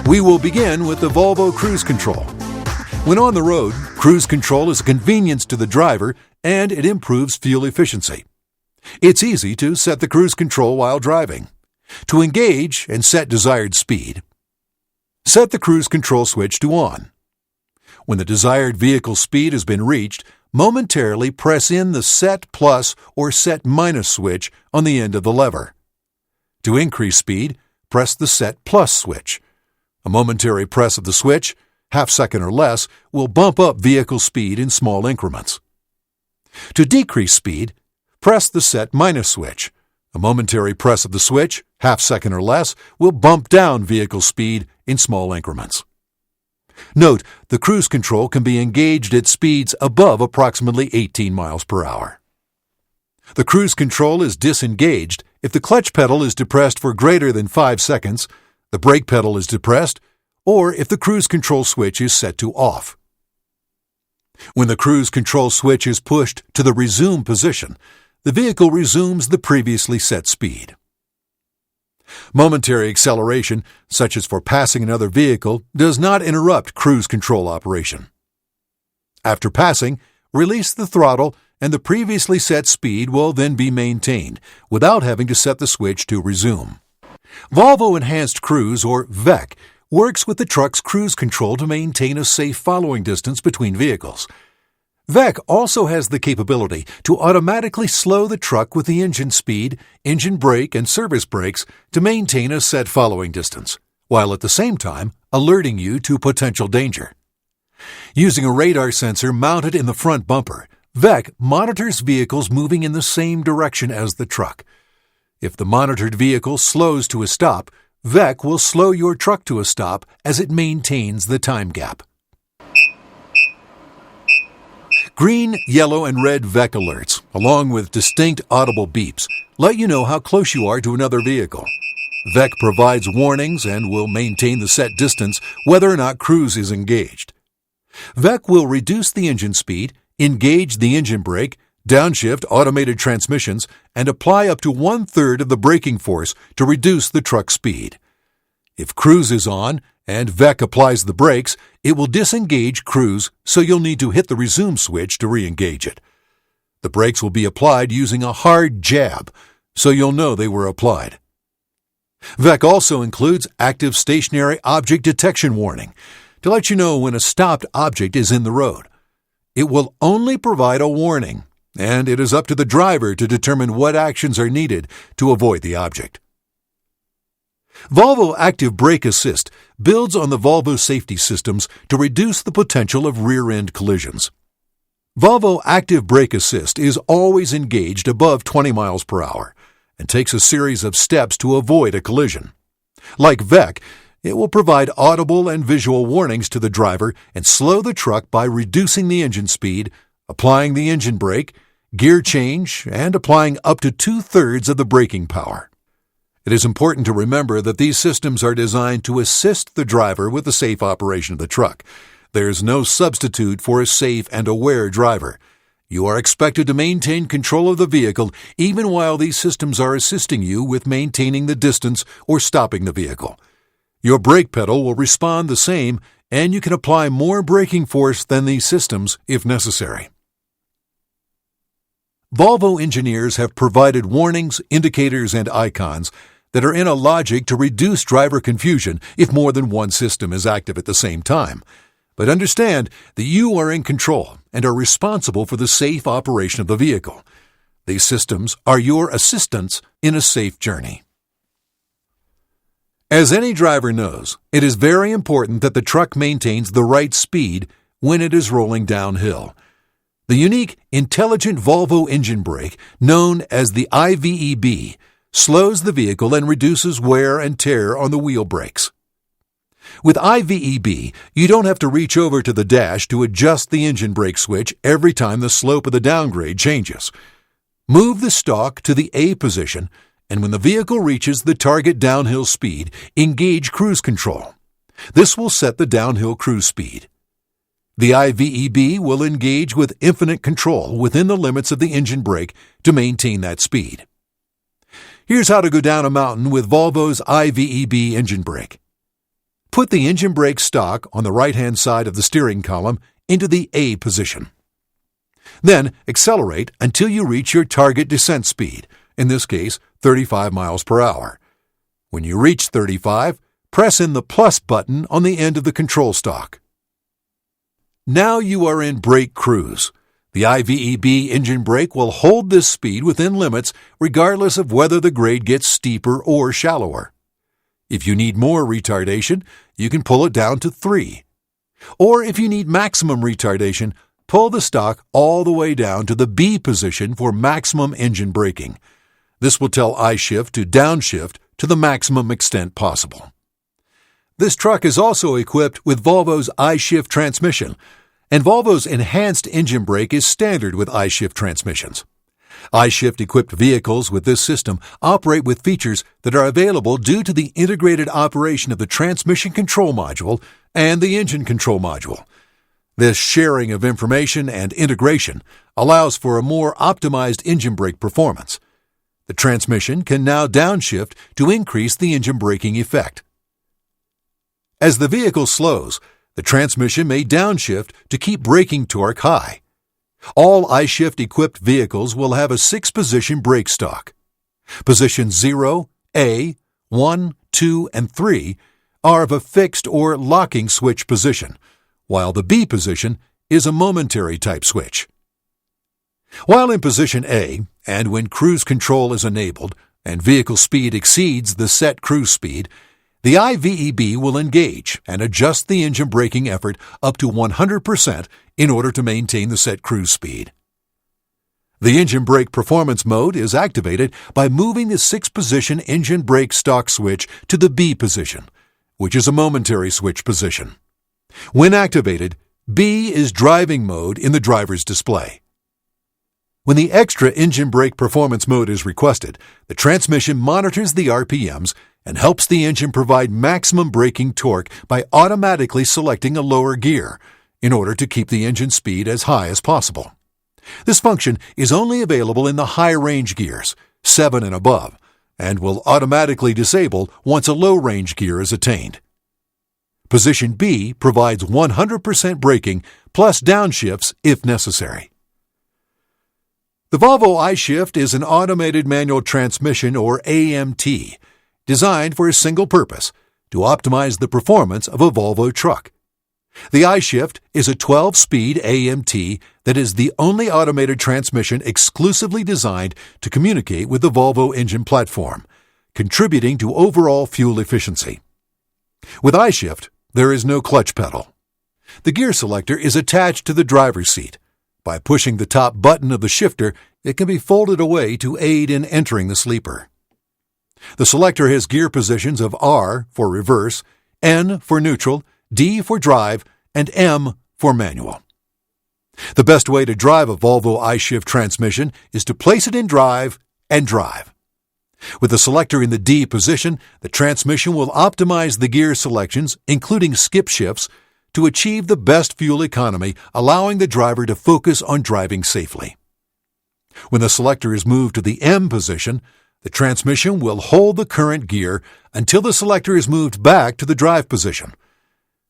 We will begin with the Volvo Cruise Control. When on the road, cruise control is a convenience to the driver and it improves fuel efficiency. It's easy to set the cruise control while driving. To engage and set desired speed, set the cruise control switch to on. When the desired vehicle speed has been reached, momentarily press in the Set Plus or Set Minus switch on the end of the lever. To increase speed, press the Set Plus switch. A momentary press of the switch, half second or less, will bump up vehicle speed in small increments. To decrease speed, press the Set Minus switch. A momentary press of the switch, half second or less, will bump down vehicle speed in small increments. Note, the cruise control can be engaged at speeds above approximately 18 miles per hour. The cruise control is disengaged if the clutch pedal is depressed for greater than 5 seconds, the brake pedal is depressed, or if the cruise control switch is set to off. When the cruise control switch is pushed to the resume position, the vehicle resumes the previously set speed. Momentary acceleration, such as for passing another vehicle, does not interrupt cruise control operation. After passing, release the throttle and the previously set speed will then be maintained without having to set the switch to resume. Volvo Enhanced Cruise, or VEC, works with the truck's cruise control to maintain a safe following distance between vehicles. VEC also has the capability to automatically slow the truck with the engine speed, engine brake, and service brakes to maintain a set following distance, while at the same time alerting you to potential danger. Using a radar sensor mounted in the front bumper, VEC monitors vehicles moving in the same direction as the truck. If the monitored vehicle slows to a stop, VEC will slow your truck to a stop as it maintains the time gap. Green, yellow, and red VEC alerts, along with distinct audible beeps, let you know how close you are to another vehicle. VEC provides warnings and will maintain the set distance whether or not cruise is engaged. VEC will reduce the engine speed, engage the engine brake, downshift automated transmissions, and apply up to 1/3 of the braking force to reduce the truck's speed. If cruise is on and VEC applies the brakes, it will disengage cruise, so you'll need to hit the resume switch to re-engage it. The brakes will be applied using a hard jab, so you'll know they were applied. VEC also includes active stationary object detection warning to let you know when a stopped object is in the road. It will only provide a warning, and it is up to the driver to determine what actions are needed to avoid the object. Volvo Active Brake Assist builds on the Volvo safety systems to reduce the potential of rear-end collisions. Volvo Active Brake Assist is always engaged above 20 miles per hour and takes a series of steps to avoid a collision. Like VEC, it will provide audible and visual warnings to the driver and slow the truck by reducing the engine speed, applying the engine brake, gear change, and applying up to 2/3 of the braking power. It is important to remember that these systems are designed to assist the driver with the safe operation of the truck. There's no substitute for a safe and aware driver. You are expected to maintain control of the vehicle even while these systems are assisting you with maintaining the distance or stopping the vehicle. Your brake pedal will respond the same, and you can apply more braking force than these systems if necessary. Volvo engineers have provided warnings, indicators, and icons that are in a logic to reduce driver confusion if more than one system is active at the same time. But understand that you are in control and are responsible for the safe operation of the vehicle. These systems are your assistants in a safe journey. As any driver knows, it is very important that the truck maintains the right speed when it is rolling downhill. The unique Intelligent Volvo Engine Brake, known as the IVEB, slows the vehicle and reduces wear and tear on the wheel brakes. With IVEB, you don't have to reach over to the dash to adjust the engine brake switch every time the slope of the downgrade changes. Move the stalk to the A position, and when the vehicle reaches the target downhill speed, engage cruise control. This will set the downhill cruise speed. The IVEB will engage with infinite control within the limits of the engine brake to maintain that speed. Here's how to go down a mountain with Volvo's IVEB engine brake. Put the engine brake stalk on the right-hand side of the steering column into the A position. Then accelerate until you reach your target descent speed, in this case 35 miles per hour. When you reach 35, press in the plus button on the end of the control stalk. Now you are in brake cruise. The IVEB engine brake will hold this speed within limits regardless of whether the grade gets steeper or shallower. If you need more retardation, you can pull it down to 3. Or if you need maximum retardation, pull the stock all the way down to the B position for maximum engine braking. This will tell iShift to downshift to the maximum extent possible. This truck is also equipped with Volvo's iShift transmission, and Volvo's enhanced engine brake is standard with iShift transmissions. iShift-equipped vehicles with this system operate with features that are available due to the integrated operation of the transmission control module and the engine control module. This sharing of information and integration allows for a more optimized engine brake performance. The transmission can now downshift to increase the engine braking effect. As the vehicle slows, the transmission may downshift to keep braking torque high. All iShift-equipped vehicles will have a 6-position brake stock. Positions 0, A, 1, 2, and 3 are of a fixed or locking switch position, while the B position is a momentary type switch. While in position A, and when cruise control is enabled and vehicle speed exceeds the set cruise speed, the IVEB will engage and adjust the engine braking effort up to 100% in order to maintain the set cruise speed. The engine brake performance mode is activated by moving the 6-position engine brake stock switch to the B position, which is a momentary switch position. When activated, B is driving mode in the driver's display. When the extra engine brake performance mode is requested, the transmission monitors the RPMs and helps the engine provide maximum braking torque by automatically selecting a lower gear in order to keep the engine speed as high as possible. This function is only available in the high-range gears, 7 and above, and will automatically disable once a low-range gear is attained. Position B provides 100% braking plus downshifts if necessary. The Volvo iShift is an automated manual transmission, or AMT, designed for a single purpose, to optimize the performance of a Volvo truck. The iShift is a 12-speed AMT that is the only automated transmission exclusively designed to communicate with the Volvo engine platform, contributing to overall fuel efficiency. With iShift, there is no clutch pedal. The gear selector is attached to the driver's seat. By pushing the top button of the shifter, it can be folded away to aid in entering the sleeper. The selector has gear positions of R for reverse, N for neutral, D for drive, and M for manual. The best way to drive a Volvo iShift transmission is to place it in drive and drive. With the selector in the D position, the transmission will optimize the gear selections, including skip shifts, to achieve the best fuel economy, allowing the driver to focus on driving safely. When the selector is moved to the M position, the transmission will hold the current gear until the selector is moved back to the drive position.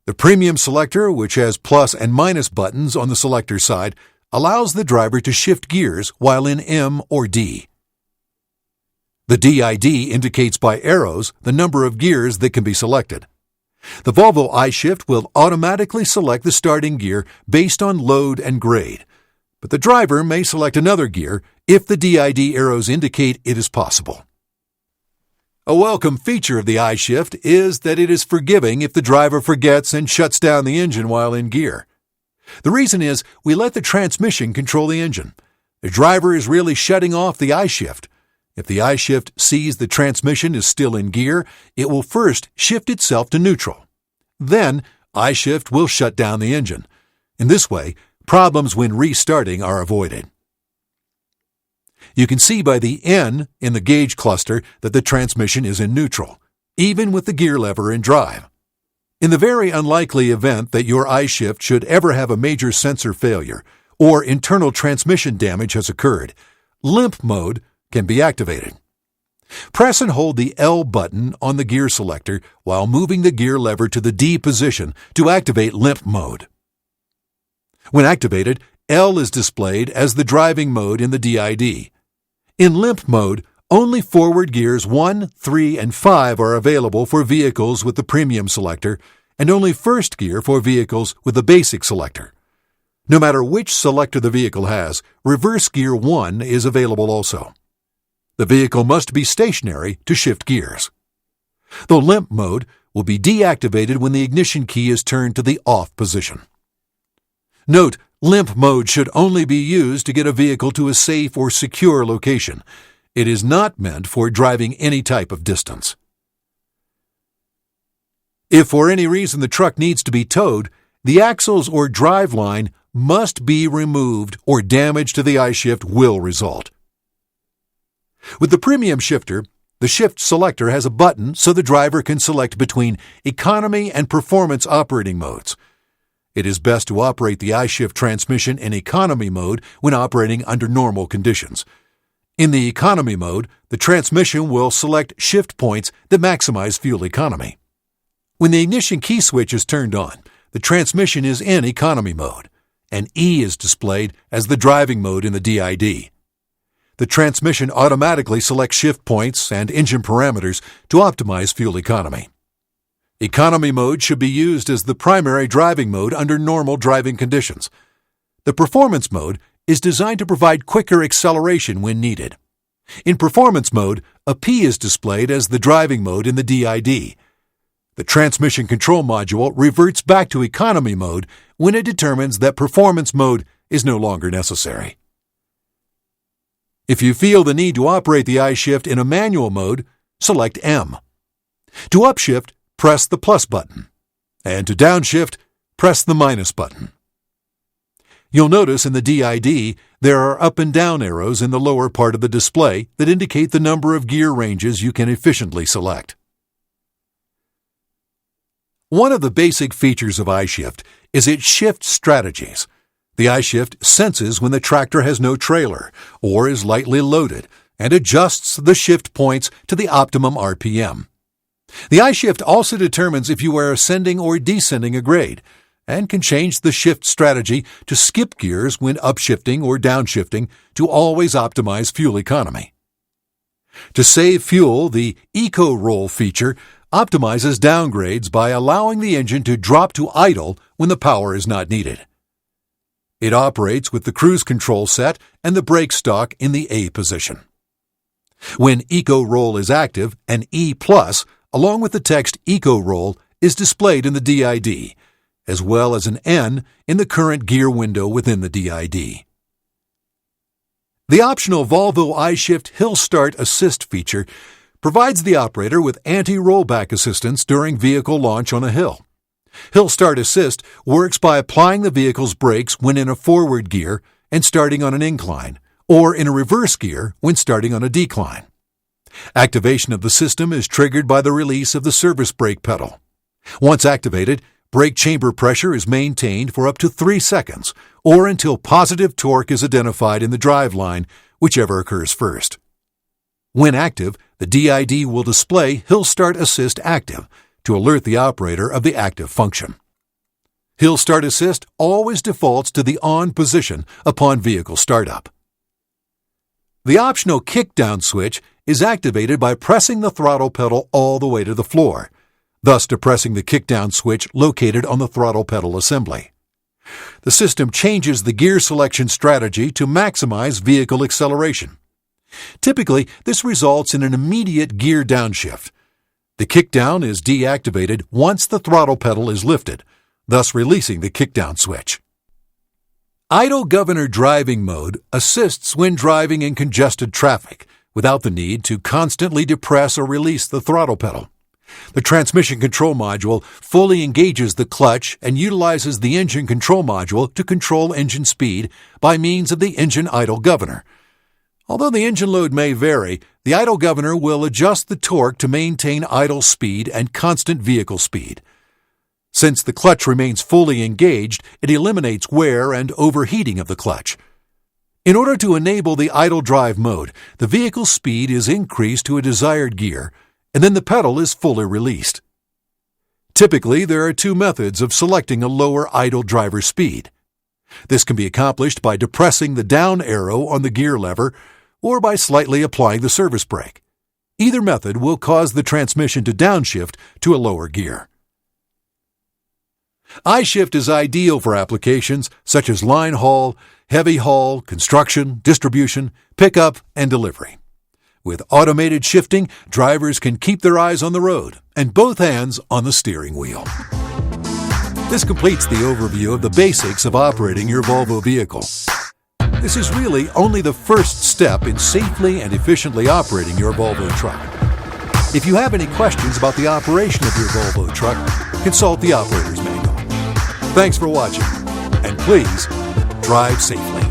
The premium selector, which has plus and minus buttons on the selector side, allows the driver to shift gears while in M or D. The DID indicates by arrows the number of gears that can be selected. The Volvo iShift will automatically select the starting gear based on load and grade, but the driver may select another gear if the DID arrows indicate it is possible. A welcome feature of the iShift is that it is forgiving if the driver forgets and shuts down the engine while in gear. The reason is we let the transmission control the engine. The driver is really shutting off the iShift. If the iShift sees the transmission is still in gear, it will first shift itself to neutral. Then, iShift will shut down the engine. In this way, problems when restarting are avoided. You can see by the N in the gauge cluster that the transmission is in neutral, even with the gear lever in drive. In the very unlikely event that your iShift should ever have a major sensor failure or internal transmission damage has occurred, limp mode can be activated. Press and hold the L button on the gear selector while moving the gear lever to the D position to activate limp mode. When activated, L is displayed as the driving mode in the DID. In limp mode, only forward gears 1, 3, and 5 are available for vehicles with the premium selector, and only first gear for vehicles with the basic selector. No matter which selector the vehicle has, reverse gear 1 is available also. The vehicle must be stationary to shift gears. The limp mode will be deactivated when the ignition key is turned to the off position. Note, limp mode should only be used to get a vehicle to a safe or secure location. It is not meant for driving any type of distance. If for any reason the truck needs to be towed, the axles or drive line must be removed or damage to the I-shift will result. With the premium shifter, the shift selector has a button so the driver can select between economy and performance operating modes. It is best to operate the I-shift transmission in economy mode when operating under normal conditions. In the economy mode, the transmission will select shift points that maximize fuel economy. When the ignition key switch is turned on, the transmission is in economy mode, and E is displayed as the driving mode in the DID. The transmission automatically selects shift points and engine parameters to optimize fuel economy. Economy mode should be used as the primary driving mode under normal driving conditions. The performance mode is designed to provide quicker acceleration when needed. In performance mode, a P is displayed as the driving mode in the DID. The transmission control module reverts back to economy mode when it determines that performance mode is no longer necessary. If you feel the need to operate the I-shift in a manual mode, select M. To upshift, press the plus button, and to downshift, press the minus button. You'll notice in the DID there are up and down arrows in the lower part of the display that indicate the number of gear ranges you can efficiently select. One of the basic features of I-shift is its shift strategies. The I-shift senses when the tractor has no trailer or is lightly loaded and adjusts the shift points to the optimum RPM. The I-shift also determines if you are ascending or descending a grade and can change the shift strategy to skip gears when upshifting or downshifting to always optimize fuel economy. To save fuel, the Eco Roll feature optimizes downgrades by allowing the engine to drop to idle when the power is not needed. It operates with the cruise control set and the brake stalk in the A position. When Eco Roll is active, an E+, along with the text Eco Roll, is displayed in the DID, as well as an N in the current gear window within the DID. The optional Volvo I-Shift Hill Start Assist feature provides the operator with anti-rollback assistance during vehicle launch on a hill. Hill Start Assist works by applying the vehicle's brakes when in a forward gear and starting on an incline, or in a reverse gear when starting on a decline. Activation of the system is triggered by the release of the service brake pedal. Once activated, brake chamber pressure is maintained for up to 3 seconds, or until positive torque is identified in the drive line, whichever occurs first. When active, the DID will display Hill Start Assist active to alert the operator of the active function. Hill Start Assist always defaults to the on position upon vehicle startup. The optional kickdown switch is activated by pressing the throttle pedal all the way to the floor, thus depressing the kickdown switch located on the throttle pedal assembly. The system changes the gear selection strategy to maximize vehicle acceleration. Typically, this results in an immediate gear downshift. The kickdown is deactivated once the throttle pedal is lifted, thus releasing the kickdown switch. Idle governor driving mode assists when driving in congested traffic without the need to constantly depress or release the throttle pedal. The transmission control module fully engages the clutch and utilizes the engine control module to control engine speed by means of the engine idle governor. Although the engine load may vary, the idle governor will adjust the torque to maintain idle speed and constant vehicle speed. Since the clutch remains fully engaged, it eliminates wear and overheating of the clutch. In order to enable the idle drive mode, the vehicle's speed is increased to a desired gear, and then the pedal is fully released. Typically, there are 2 methods of selecting a lower idle driver speed. This can be accomplished by depressing the down arrow on the gear lever or by slightly applying the service brake. Either method will cause the transmission to downshift to a lower gear. iShift is ideal for applications such as line haul, heavy haul, construction, distribution, pickup, and delivery. With automated shifting, drivers can keep their eyes on the road and both hands on the steering wheel. This completes the overview of the basics of operating your Volvo vehicle. This is really only the first step in safely and efficiently operating your Volvo truck. If you have any questions about the operation of your Volvo truck, consult the operator's manual. Thanks for watching, and please drive safely.